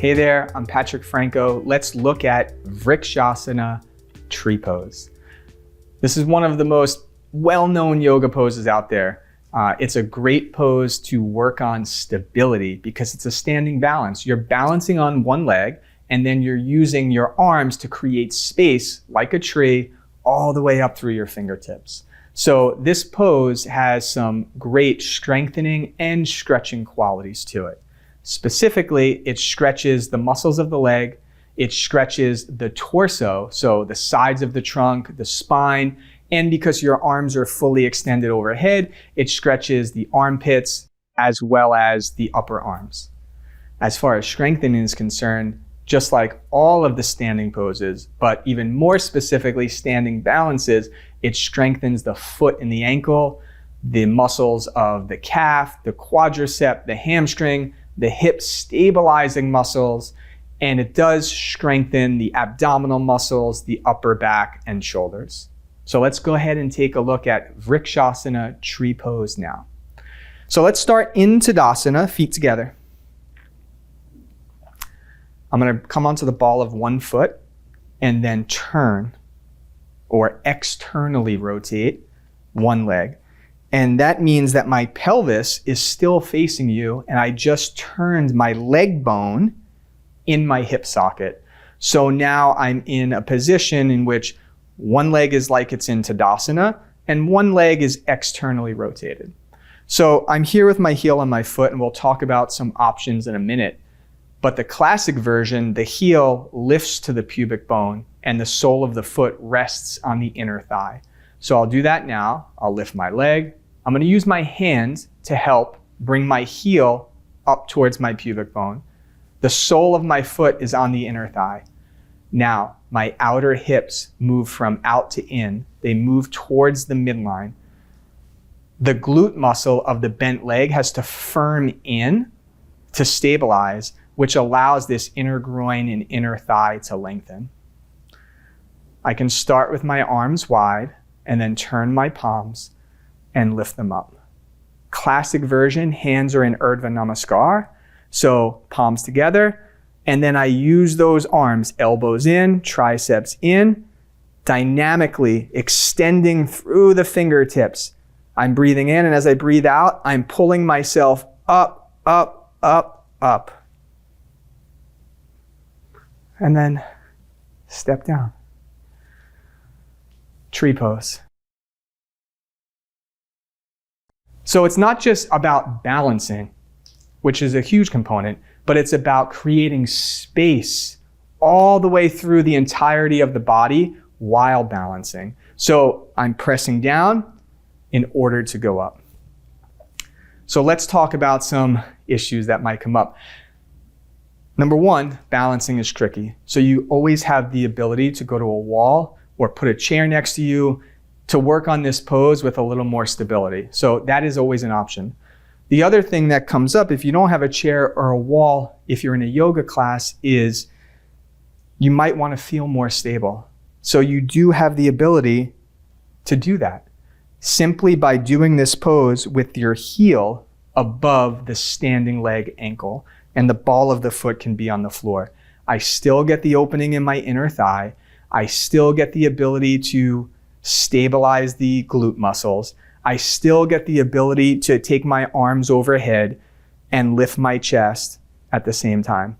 Hey there, I'm Patrick Franco. Let's look at Vrksasana tree pose. This is one of the most well-known yoga poses out there. It's a great pose to work on stability because it's a standing balance. You're balancing on one leg and then you're using your arms to create space like a tree all the way up through your fingertips. So this pose has some great strengthening and stretching qualities to it. Specifically, it stretches the muscles of the leg, it stretches the torso, so the sides of the trunk, the spine, and because your arms are fully extended overhead, it stretches the armpits as well as the upper arms. As far as strengthening is concerned, just like all of the standing poses, but even more specifically standing balances, it strengthens the foot and the ankle, the muscles of the calf, the quadricep, the hamstring, the hip stabilizing muscles, and it does strengthen the abdominal muscles, the upper back and shoulders. So let's go ahead and take a look at Vrksasana tree pose now. So let's start in Tadasana, feet together. I'm gonna come onto the ball of one foot and then turn or externally rotate one leg. And that means that my pelvis is still facing you and I just turned my leg bone in my hip socket. So now I'm in a position in which one leg is like it's in Tadasana and one leg is externally rotated. So I'm here with my heel on my foot and we'll talk about some options in a minute. But the classic version, the heel lifts to the pubic bone and the sole of the foot rests on the inner thigh. So I'll do that now. I'll lift my leg. I'm going to use my hands to help bring my heel up towards my pubic bone. The sole of my foot is on the inner thigh. Now, my outer hips move from out to in. They move towards the midline. The glute muscle of the bent leg has to firm in to stabilize, which allows this inner groin and inner thigh to lengthen. I can start with my arms wide and then turn my palms and lift them up. Classic version, hands are in Urdhva Namaskar, so palms together, and then I use those arms, elbows in, triceps in, dynamically extending through the fingertips. I'm breathing in, and as I breathe out, I'm pulling myself up, up, up, up. And then step down. Tree pose. So it's not just about balancing, which is a huge component, but it's about creating space all the way through the entirety of the body while balancing. So I'm pressing down in order to go up. So let's talk about some issues that might come up. Number one, balancing is tricky. So you always have the ability to go to a wall or put a chair next to you to work on this pose with a little more stability. So that is always an option. The other thing that comes up if you don't have a chair or a wall, if you're in a yoga class, is you might want to feel more stable. So you do have the ability to do that simply by doing this pose with your heel above the standing leg ankle and the ball of the foot can be on the floor. I still get the opening in my inner thigh. I still get the ability to stabilize the glute muscles. I still get the ability to take my arms overhead and lift my chest at the same time.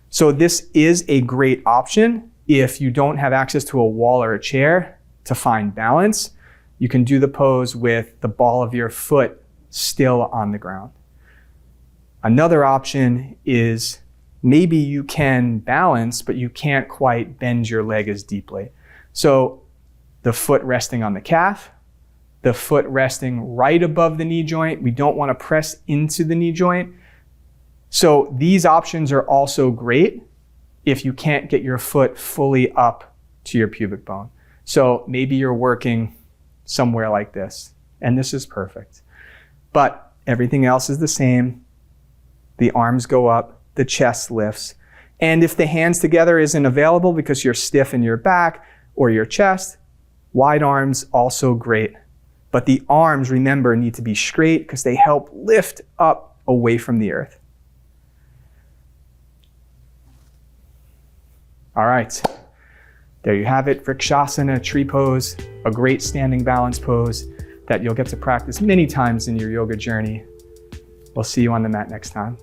So this is a great option if you don't have access to a wall or a chair to find balance. You can do the pose with the ball of your foot still on the ground. Another option is maybe you can balance, but you can't quite bend your leg as deeply. So the foot resting on the calf, the foot resting right above the knee joint. We don't want to press into the knee joint. So these options are also great if you can't get your foot fully up to your pubic bone. So maybe you're working somewhere like this, and this is perfect. But everything else is the same. The arms go up, the chest lifts. And if the hands together isn't available because you're stiff in your back or your chest, wide arms also great. But the arms, remember, need to be straight because they help lift up away from the earth. All right, there you have it. Vrksasana, tree pose, a great standing balance pose that you'll get to practice many times in your yoga journey. We'll see you on the mat next time.